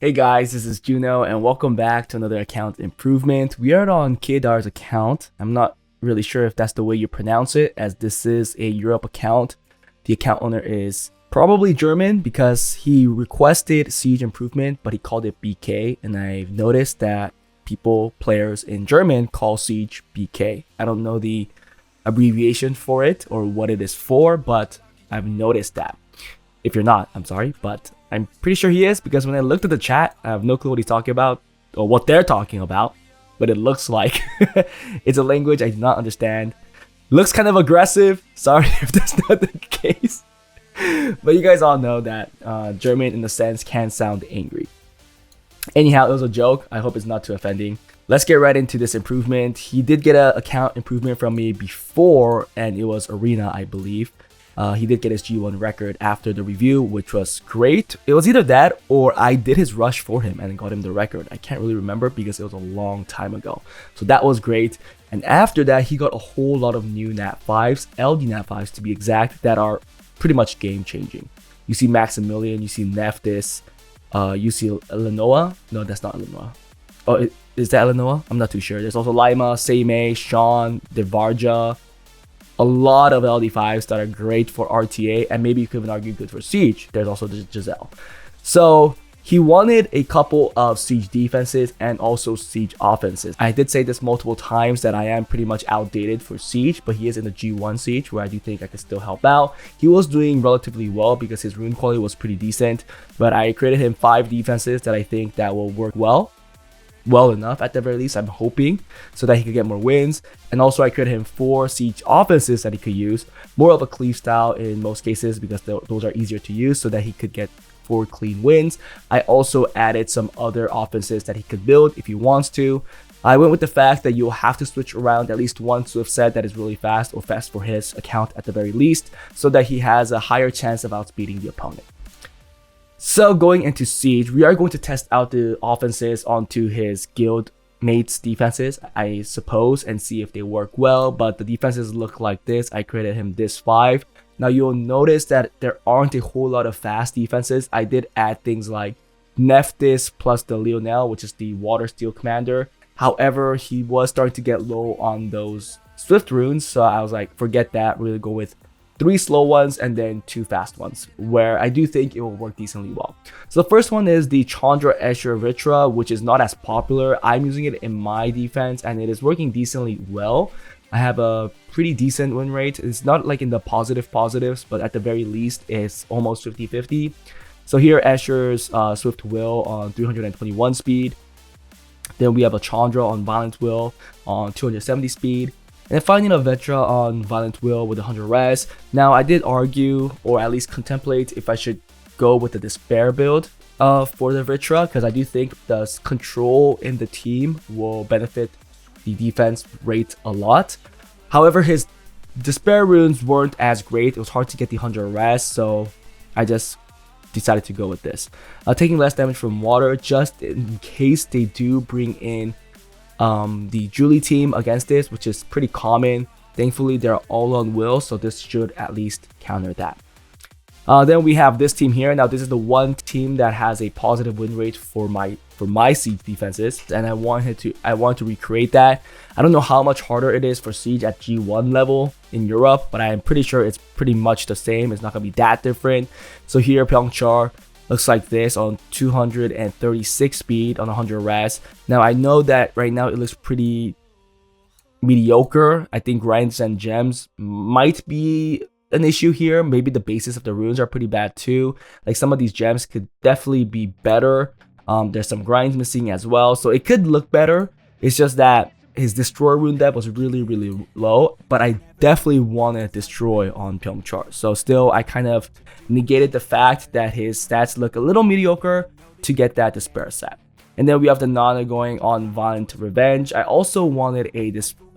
Hey guys, this is Juno and welcome back to another account improvement. We are on Kiedar's account. I'm not really sure if that's the way you pronounce it, as this is a Europe account. The account owner is probably German because he requested Siege improvement, but he called it BK, and I've noticed that players in German call Siege BK. I don't know the abbreviation for it or what it is for, but I've noticed that. If you're not, I'm sorry, but I'm pretty sure he is, because when I looked at the chat, I have no clue what he's talking about or what they're talking about, but it looks like it's a language I do not understand. Looks kind of aggressive. Sorry if that's not the case, but you guys all know that German in a sense can sound angry. Anyhow, it was a joke. I hope it's not too offending. Let's get right into this improvement. He did get an account improvement from me before, and it was Arena, I believe. He did get his G1 record after the review, which was great. It was either that or I did his rush for him and got him the record. I can't really remember because it was a long time ago. So that was great. And after that, he got a whole lot of new Nat 5s, LD Nat 5s to be exact, that are pretty much game changing. You see Maximilian, you see Nephthys, you see Lenoa. No, that's not Lenoa. Oh, is that Lenoa? I'm not too sure. There's also Lima, Seimei, Sean, Devarja. A lot of LD5s that are great for RTA, and maybe you could even argue good for Siege. There's also Giselle. So he wanted a couple of Siege defenses and also Siege offenses. I did say this multiple times that I am pretty much outdated for Siege, but he is in the G1 Siege where I do think I can still help out. He was doing relatively well because his rune quality was pretty decent, but I created him 5 defenses that I think that will work well enough at the very least, I'm hoping, so that he could get more wins. And also I created him 4 Siege offenses that he could use, more of a cleave style in most cases because those are easier to use, so that he could get 4 clean wins. I also added some other offenses that he could build if he wants to. I went with the fact that you'll have to switch around at least one Swift set that is really fast, or fast for his account at the very least, so that he has a higher chance of outspeeding the opponent. So going into Siege, we are going to test out the offenses onto his guild mates' defenses, I suppose, and see if they work well. But the defenses look like this. I created him this 5. Now you'll notice that there aren't a whole lot of fast defenses. I did add things like Nephthys plus the Lionel, which is the Water Steel Commander. However, he was starting to get low on those Swift runes, so I was like, forget that, really go with 3 slow ones and then 2 fast ones, where I do think it will work decently well. So the first one is the Chandra Escher Vitra, which is not as popular. I'm using it in my defense and it is working decently well. I have a pretty decent win rate. It's not like in the positives, but at the very least it's almost 50-50. So here Escher's Swift Will on 321 speed. Then we have a Chandra on Violent Will on 270 speed. And finding a Vetra on Violent Will with 100 res. Now I did argue, or at least contemplate, if I should go with the Despair build for the Vetra, because I do think the control in the team will benefit the defense rate a lot. However, his Despair runes weren't as great. It was hard to get the 100 res, so I just decided to go with this. Taking less damage from water, just in case they do bring in the Julie team against this, which is pretty common. Thankfully, they're all on will, so this should at least counter that. Then we have this team here. Now, this is the one team that has a positive win rate for my Siege defenses, and I want to recreate that. I don't know how much harder it is for Siege at G1 level in Europe, but I am pretty sure it's pretty much the same. It's not gonna be that different. So here, Pyeongchar looks like this on 236 speed on 100 res. Now I know that right now it looks pretty mediocre. I think grinds and gems might be an issue here. Maybe the basis of the runes are pretty bad too. Like some of these gems could definitely be better. There's some grinds missing as well, so it could look better. It's just that his destroy rune depth was really low, but I definitely wanted destroy on Pyeongchar. So still, I kind of negated the fact that his stats look a little mediocre to get that despair set. And then we have the Nana going on Violent Revenge. I also wanted a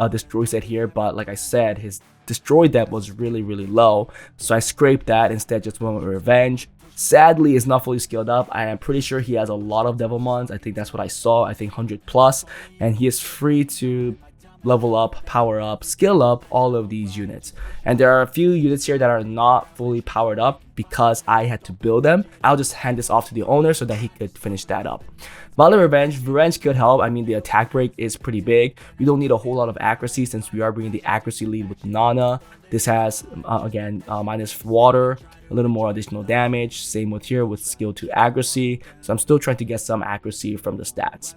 destroy set here, but like I said, his destroy depth was really low, so I scraped that, instead just went with Revenge. Sadly, is not fully skilled up. I am pretty sure he has a lot of Devilmons. I think that's what I saw. I think 100 plus, and he is free to level up, power up, skill up all of these units. And there are a few units here that are not fully powered up because I had to build them. I'll just hand this off to the owner so that he could finish that up. Violent Revenge could help. I mean, the attack break is pretty big. We don't need a whole lot of accuracy since we are bringing the accuracy lead with Nana. This has, again, minus water, a little more additional damage. Same with here with skill 2 accuracy. So I'm still trying to get some accuracy from the stats.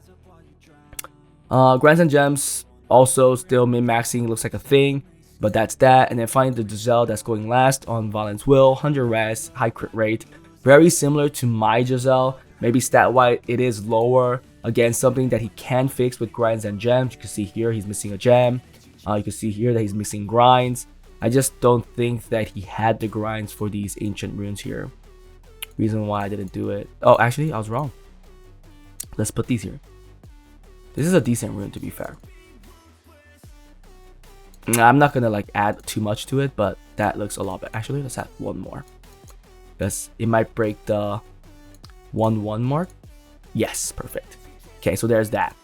Grinds and Gems, also still min-maxing looks like a thing. But that's that. And then finally the Giselle that's going last on Violence Will. 100 res, high crit rate. Very similar to my Giselle. Maybe stat-wise it is lower. Again, something that he can fix with Grinds and Gems. You can see here he's missing a gem. You can see here that he's missing grinds. I just don't think that he had the grinds for these ancient runes here. Reason why I didn't do it. Oh, actually, I was wrong. Let's put these here. This is a decent rune, to be fair. I'm not gonna like add too much to it, but that looks a lot better. Actually, let's add one more. Because it might break the 1-1 mark. Yes, perfect. Okay, so there's that.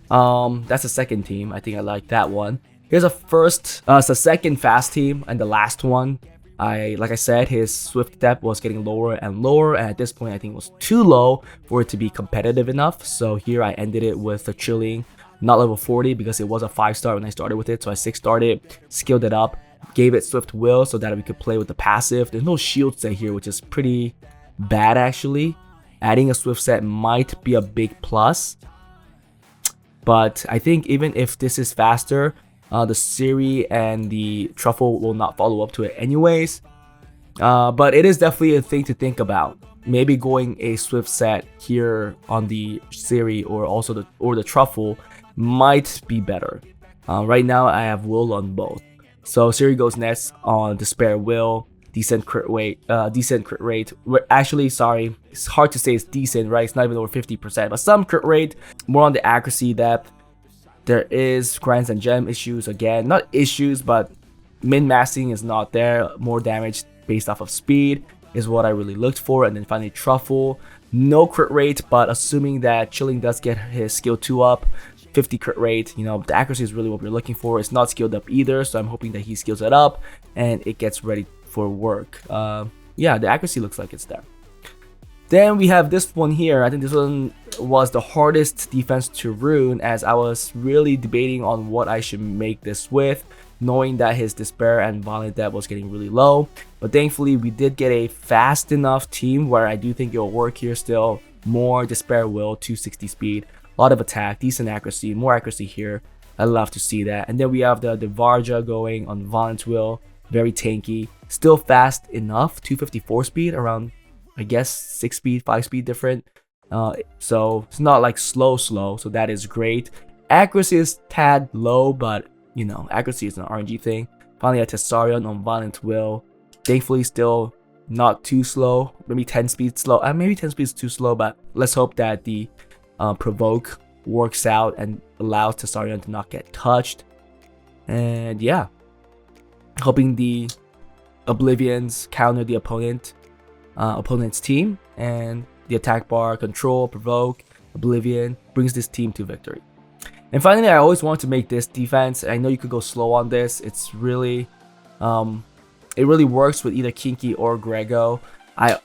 That's the second team. I think I like that one. Here's a first, it's the second fast team and the last one. Like I said, his swift depth was getting lower and lower, and at this point I think it was too low for it to be competitive enough. So here I ended it with a chilling, not level 40 because it was a 5-star when I started with it. So I 6-starred it, skilled it up, gave it swift will so that we could play with the passive. There's no shield set here, which is pretty bad actually. Adding a swift set might be a big plus. But I think even if this is faster, the Siri and the Truffle will not follow up to it anyways. But it is definitely a thing to think about. Maybe going a swift set here on the Siri or also the Truffle might be better. Right now I have will on both. So Siri goes next on Despair Will. Decent crit rate. Actually, sorry, it's hard to say it's decent, right? It's not even over 50%, but some crit rate, more on the accuracy depth. There is grinds and gem issues again, not issues, but min-maxing is not there. More damage based off of speed is what I really looked for. And then finally Truffle, no crit rate, but assuming that Chilling does get his skill 2 up, 50 crit rate, you know, the accuracy is really what we're looking for. It's not skilled up either, so I'm hoping that he skills it up and it gets ready for work. Yeah, the accuracy looks like it's there. Then we have this one here. I think this one was the hardest defense to rune, as I was really debating on what I should make this with, knowing that his Despair and Violent Depth was getting really low. But thankfully we did get a fast enough team where I do think it'll work here still. More Despair Will, 260 speed, a lot of attack, decent accuracy, more accuracy here. I love to see that. And then we have the Varja going on Violent Will, very tanky, still fast enough, 254 speed, around I guess 6 speed, 5 speed different. So it's not like slow, so that is great. Accuracy is tad low, but you know, accuracy is an RNG thing. Finally a Tessarion on Violent Will. Thankfully still not too slow, maybe 10 speed slow. Maybe 10 speed is too slow, but let's hope that the provoke works out and allows Tessarion to not get touched. And yeah, hoping the Oblivions counter the opponent's team, and the attack bar, control, provoke, Oblivion brings this team to victory. And finally, I always want to make this defense. I know you could go slow on this. It's really, it really works with either Kinky or Grego. I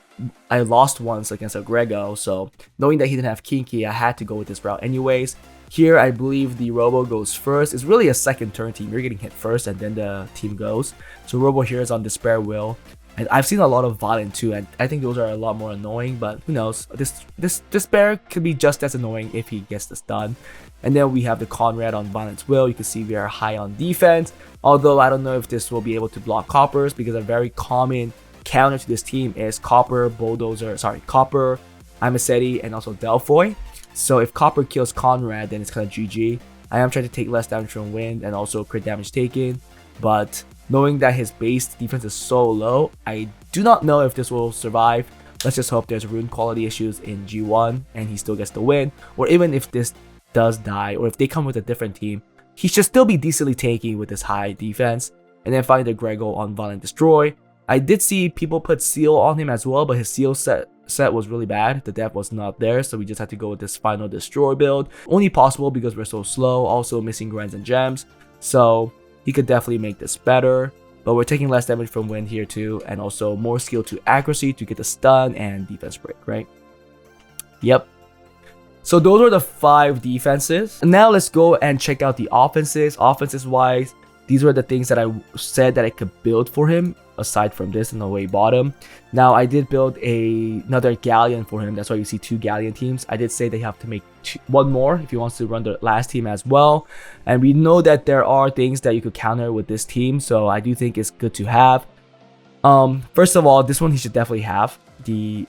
lost once against a Grego, so knowing that he didn't have Kinky, I had to go with this route anyways. Here, I believe the Robo goes first. It's really a second turn team. You're getting hit first, and then the team goes. So Robo here is on Despair Will. And I've seen a lot of Violent too, and I think those are a lot more annoying, but who knows. This Despair could be just as annoying if he gets this done. And then we have the Conrad on Violent Will. You can see we are high on defense, although I don't know if this will be able to block Coppers, because a very common counter to this team is Copper, Copper, Amicetti, and also Delphoy. So if Copper kills Conrad, then it's kind of GG. I am trying to take less damage from wind and also crit damage taken, but knowing that his base defense is so low, I do not know if this will survive. Let's just hope there's rune quality issues in G1 and he still gets the win. Or even if this does die, or if they come with a different team, he should still be decently tanky with his high defense. And then finally the Grego on Violent Destroy. I did see people put Seal on him as well, but his Seal set set was really bad. The depth was not there, so we just had to go with this final destroy build. Only possible because we're so slow, also missing grinds and gems. So he could definitely make this better. But we're taking less damage from wind here too, and also more skill to accuracy to get the stun and defense break, right? Yep. So those are the 5 defenses. Now let's go and check out the offenses. Offenses wise, these were the things that I said that I could build for him, aside from this in the way bottom. Now I did build another galleon for him. That's why you see 2 galleon teams. I did say they have to make 1 more if he wants to run the last team as well. And we know that there are things that you could counter with this team, so I do think it's good to have. First of all, this one he should definitely have. The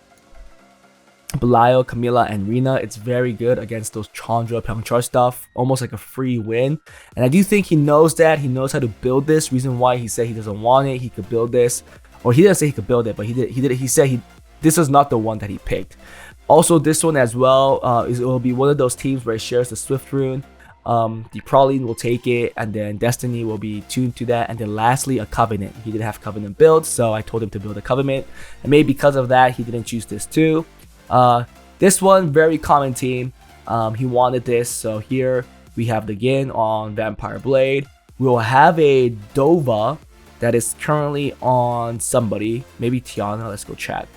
Belial, Camilla, and Rina. It's very good against those Chandra, Pyeongchar stuff. Almost like a free win. And I do think he knows that. He knows how to build this. Reason why he said he doesn't want it. He could build this. Or he didn't say he could build it, but he said this is not the one that he picked. Also, this one as well, it will be one of those teams where it shares the Swift Rune. The Praline will take it, and then Destiny will be tuned to that, and then lastly a Covenant. He didn't have Covenant build, so I told him to build a Covenant, and maybe because of that he didn't choose this too. This one, very common team. He wanted this, so here we have the Gin on Vampire Blade. We will have a Dova that is currently on somebody, maybe Tiana. Let's go check.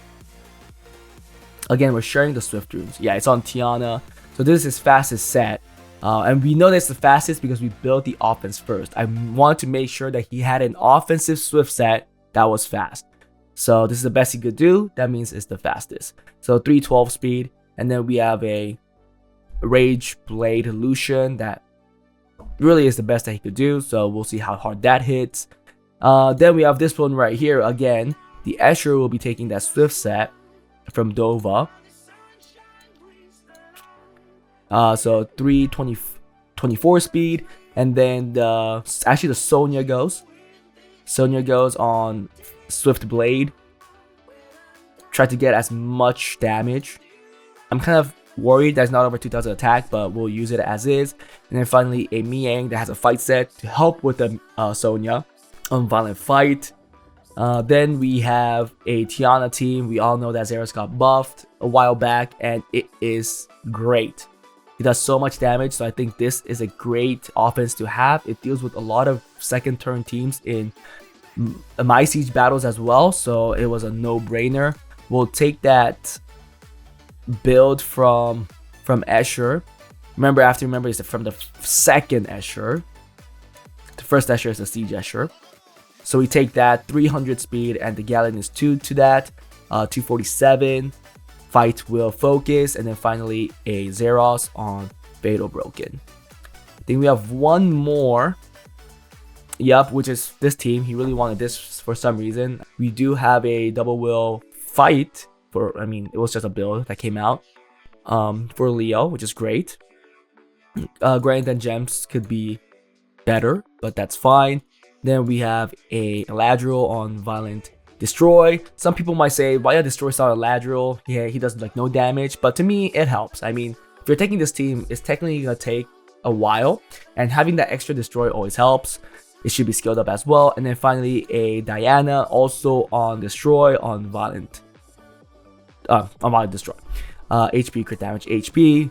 Again, we're sharing the Swift Runes. Yeah, it's on Tiana. So this is his fastest set. And we know this is the fastest because we built the offense first. I wanted to make sure that he had an offensive Swift set that was fast. So this is the best he could do. That means it's the fastest. So 312 speed. And then we have a Rage Blade Lucian that really is the best that he could do. So we'll see how hard that hits. Then we have this one right here. Again, the Escher will be taking that Swift set from Dova. So 324 speed. And then actually the Sonya goes. Sonya goes on Swift Blade. Try to get as much damage. I'm kind of worried that's not over 2000 attack, but we'll use it as is. And then finally a Miang that has a fight set to help with the Sonya on Violent Fight. Then we have a Tiana team. We all know that Xerath got buffed a while back, and it is great. It does so much damage, so I think this is a great offense to have. It deals with a lot of second turn teams in My Siege battles as well, so it was a no-brainer. We'll take that build from Escher. Remember, it's from the second Escher. The first Escher is the Siege Escher. So we take that 300 speed, and the Galleon is 2 to that, 247. Fight will focus, and then finally a Xerath on Fatal Broken. I think we have one more. Yup, which is this team. He really wanted this for some reason. We do have a Double Will Fight for, I mean, it was just a build that came out for Leo, which is great. Grind and Gems could be better, but that's fine. Then we have a Eladriel on Violent Destroy. Some people might say, why a Destroy style Eladriel? Yeah, he does like no damage, but to me it helps. I mean, if you're taking this team, it's technically gonna take a while, and having that extra Destroy always helps. It should be scaled up as well. And then finally a Diana also on Destroy on Violent Destroy. HP, crit damage, HP.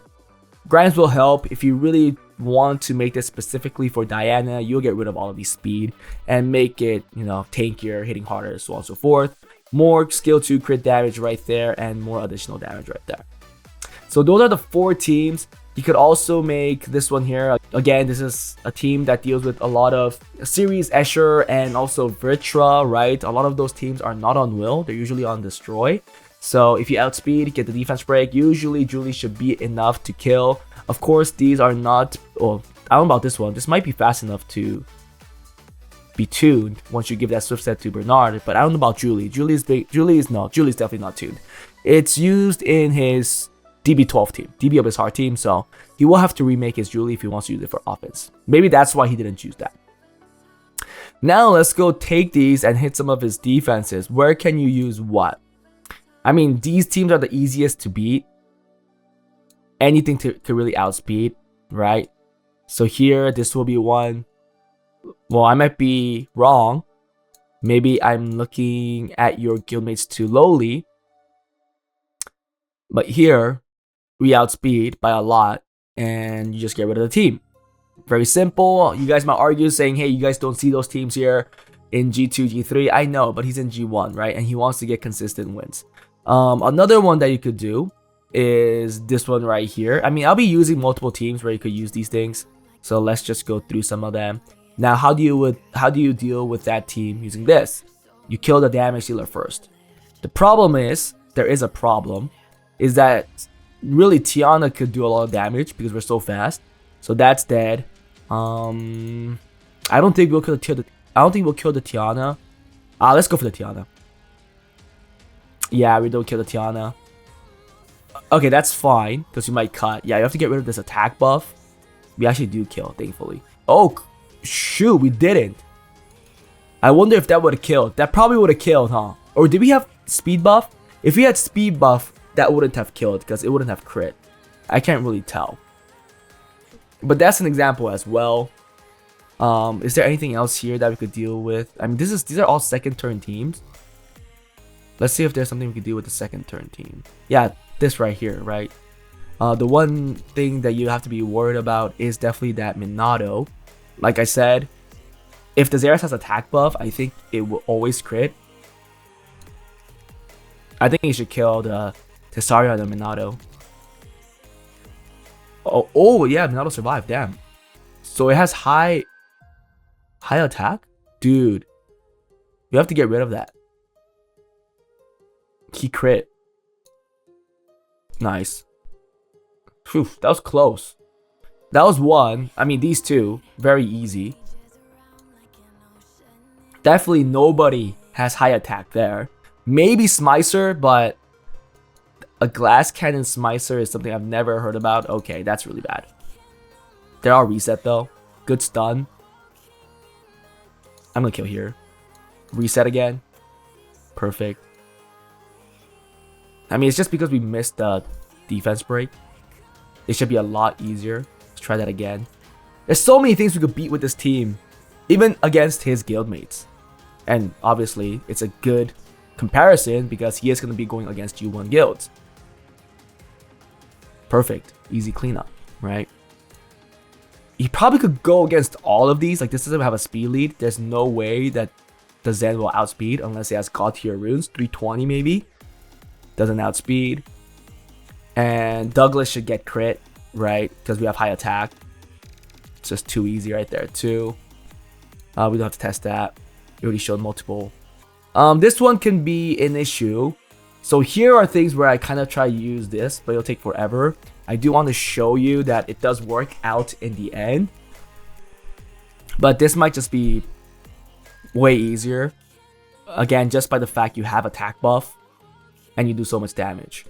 Grinds will help. If you really want to make this specifically for Diana, you'll get rid of all of these speed and make it, you know, tankier, hitting harder, so on and so forth. More skill 2 crit damage right there, and more additional damage right there. So those are the 4 teams. You could also make this one here. Again, this is a team that deals with a lot of Series Escher and also Vritra, right? A lot of those teams are not on Will. They're usually on Destroy. So if you outspeed, get the defense break, usually Julie should be enough to kill. Of course, these are not, well, I don't know about this one. This might be fast enough to be tuned once you give that Swift set to Bernard, but I don't know about Julie. Julie's definitely not tuned. It's used in his DB12 team, DB of his heart team, so he will have to remake his Julie if he wants to use it for offense. Maybe that's why he didn't choose that. Now let's go take these and hit some of his defenses. Where can you use what? I mean, these teams are the easiest to beat. Anything could really outspeed, right? So here, this will be one. Well, I might be wrong. Maybe I'm looking at your guildmates too lowly. But here, we outspeed by a lot, and you just get rid of the team. Very simple. You guys might argue saying, hey, you guys don't see those teams here in G2, G3. I know, but he's in G1, right? And he wants to get consistent wins. Another one that you could do is this one right here. I mean, I'll be using multiple teams where you could use these things. So let's just go through some of them. Now, how do you deal with that team using this? You kill the damage dealer first. The problem is, there is a problem, is that really Tiana could do a lot of damage because we're so fast. So that's dead. I don't think we'll kill the Tiana. Let's go for the Tiana. Yeah, we don't kill the Tiana. Okay, that's fine, because you might cut. Yeah, you have to get rid of this attack buff. We actually do kill, thankfully. Oh, shoot, we didn't. I wonder if that would have killed. That probably would have killed, huh? Or did we have speed buff? If we had speed buff, that wouldn't have killed, because it wouldn't have crit. I can't really tell. But that's an example as well. Is there anything else here that we could deal with? I mean, these are all second turn teams. Let's see if there's something we could do with the second turn team. Yeah, this right here, right? The one thing that you have to be worried about is definitely that Minato. Like I said, if the Xerath has attack buff, I think it will always crit. I think you should kill the Tesaria and the Minato. Oh yeah, Minato survived, damn. So it has high attack? Dude, you have to get rid of that. He crit. Nice. Phew, that was close. That was one. I mean, these two, very easy. Definitely nobody has high attack there. Maybe Smicer, but a glass cannon Smicer is something I've never heard about. Okay, that's really bad. They're all reset though. Good stun. I'm gonna kill here. Reset again. Perfect. I mean, it's just because we missed the defense break. It should be a lot easier. Let's try that again. There's so many things we could beat with this team, even against his guildmates. And obviously, it's a good comparison because he is going to be going against G1 guilds. Perfect. Easy cleanup, right? He probably could go against all of these. Like, this doesn't have a speed lead. There's no way that the Zen will outspeed unless he has god tier runes. 320 maybe. Doesn't outspeed. And Douglas should get crit, right? Because we have high attack. It's just too easy right there too. We don't have to test that. We already showed multiple. This one can be an issue. So here are things where I kind of try to use this, but it'll take forever. I do want to show you that it does work out in the end. But this might just be way easier. Again, just by the fact you have attack buff and you do so much damage.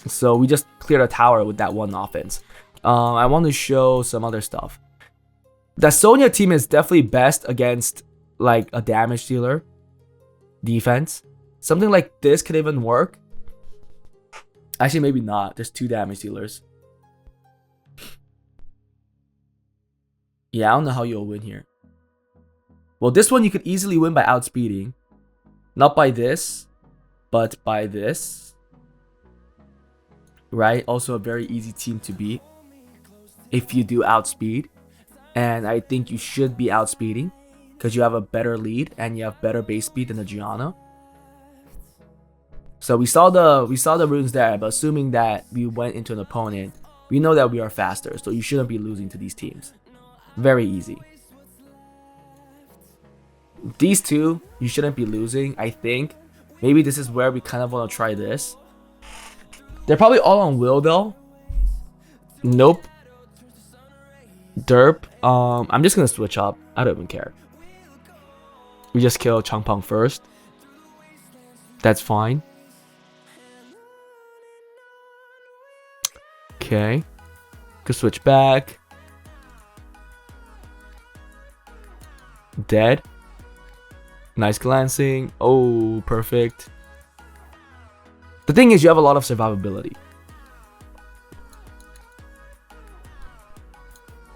So we just cleared a tower with that one offense. I want to show some other stuff. The Sonya team is definitely best against like a damage dealer defense. Something like this could even work. Actually, maybe not. There's two damage dealers. Yeah, I don't know how you'll win here. Well, this one you could easily win by outspeeding. Not by this, but by this. Right? Also a very easy team to beat if you do outspeed. And I think you should be outspeeding because you have a better lead and you have better base speed than the Gianna. So we saw the runes there, but assuming that we went into an opponent, we know that we are faster, so you shouldn't be losing to these teams. Very easy. These two, you shouldn't be losing, I think. Maybe this is where we kind of want to try this. They're probably all on Will though. Nope. Derp. I'm just gonna switch up. I don't even care. We just kill Changpeng first. That's fine. Okay. Could switch back. Dead. Nice glancing. Oh, perfect. The thing is, you have a lot of survivability.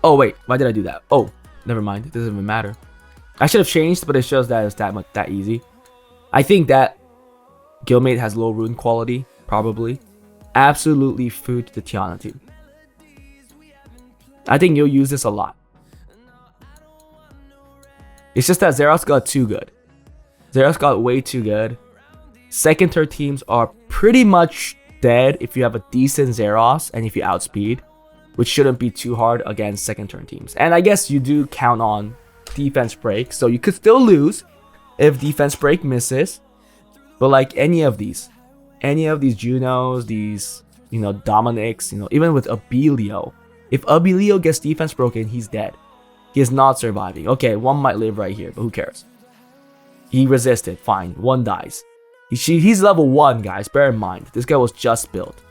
Oh wait, why did I do that? Oh, never mind. It doesn't even matter. I should have changed, but it shows that it's that easy. I think that Guildmate has low rune quality, probably. Absolutely food to the Tiana team. I think you'll use this a lot. It's just that Xerath got too good. Xerath got way too good. Second tier teams are pretty much dead if you have a decent Xerath and if you outspeed, which shouldn't be too hard against second turn teams. And I guess you do count on defense break, so you could still lose if defense break misses. But like any of these Junos, these, you know, Dominics, you know, even with Abelio, if Abelio gets defense broken, he's dead. He is not surviving. Okay, one might live right here, but who cares? He resisted, fine, one dies. He's level 1, guys, bear in mind. This guy was just built.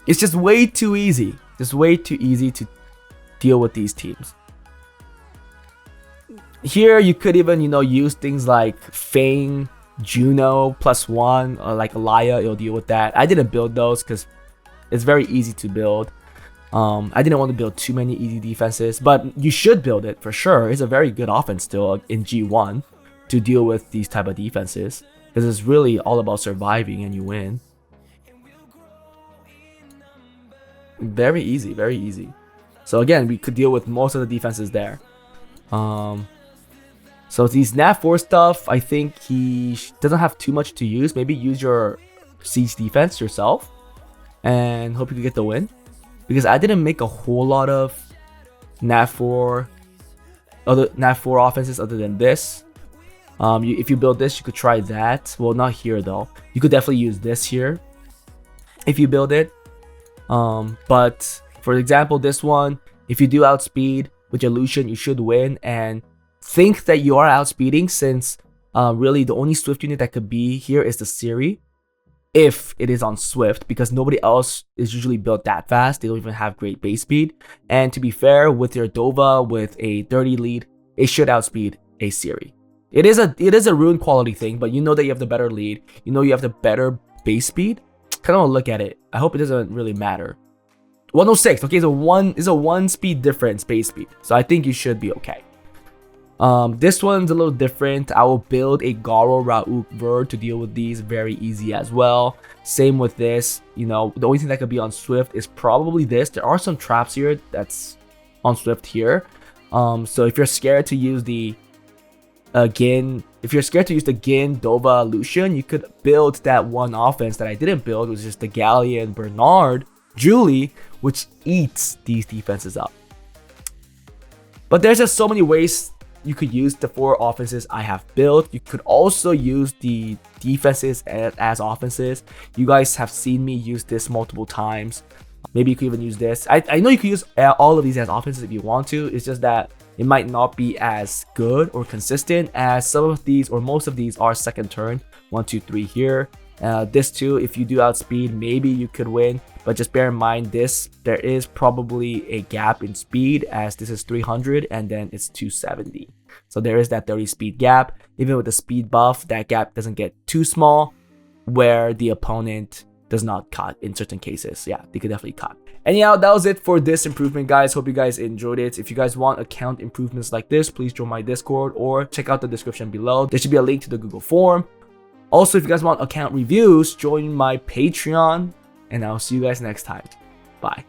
It's just way too easy. Just way too easy to deal with these teams. Here, you could even, you know, use things like Fang, Juno, +1, or like Alaya, it'll deal with that. I didn't build those because it's very easy to build. I didn't want to build too many easy defenses, but you should build it for sure. It's a very good offense still in G1 to deal with these type of defenses, because it's really all about surviving and you win. Very easy, very easy. So again, we could deal with most of the defenses there. So these Nat4 stuff, I think he doesn't have too much to use. Maybe use your siege defense yourself and hope you can get the win. Because I didn't make a whole lot of Nat4 offenses other than this. If you build this, you could try that. Well, not here though. You could definitely use this here if you build it. But for example, this one, if you do outspeed with your Lucian, you should win. And think that you are outspeeding, since really the only Swift unit that could be here is the Siri, if it is on Swift, because nobody else is usually built that fast. They don't even have great base speed. And to be fair, with your Dova with a 30 lead, it should outspeed a Siri. It is a rune quality thing, but you know that you have the better lead. You know you have the better base speed. Kind of look at it. I hope it doesn't really matter. 106. Okay, so is a 1 speed difference base speed. So I think you should be okay. This one's a little different. I will build a Garo Rauk Ver to deal with these, very easy as well. Same with this, you know, the only thing that could be on Swift is probably this. There are some traps here that's on Swift here. So if you're scared to use the Gin Dova Lucian, you could build that one offense that I didn't build, which is the Galleon Bernard Julie, which eats these defenses up. But there's just so many ways you could use the 4 offenses I have built. You could also use the defenses as offenses. You guys have seen me use this multiple times. Maybe you could even use this. I know you could use all of these as offenses if you want to. It's just that it might not be as good or consistent as some of these, or most of these are second turn. 1, 2, 3 here. This too, if you do outspeed, maybe you could win. But just bear in mind this, there is probably a gap in speed, as this is 300 and then it's 270. So there is that 30 speed gap. Even with the speed buff, that gap doesn't get too small where the opponent does not cut in certain cases. Yeah, they could definitely cut. Anyhow, that was it for this improvement, guys. Hope you guys enjoyed it. If you guys want account improvements like this, please join my Discord or check out the description below. There should be a link to the Google form. Also, if you guys want account reviews, join my Patreon. And I'll see you guys next time. Bye.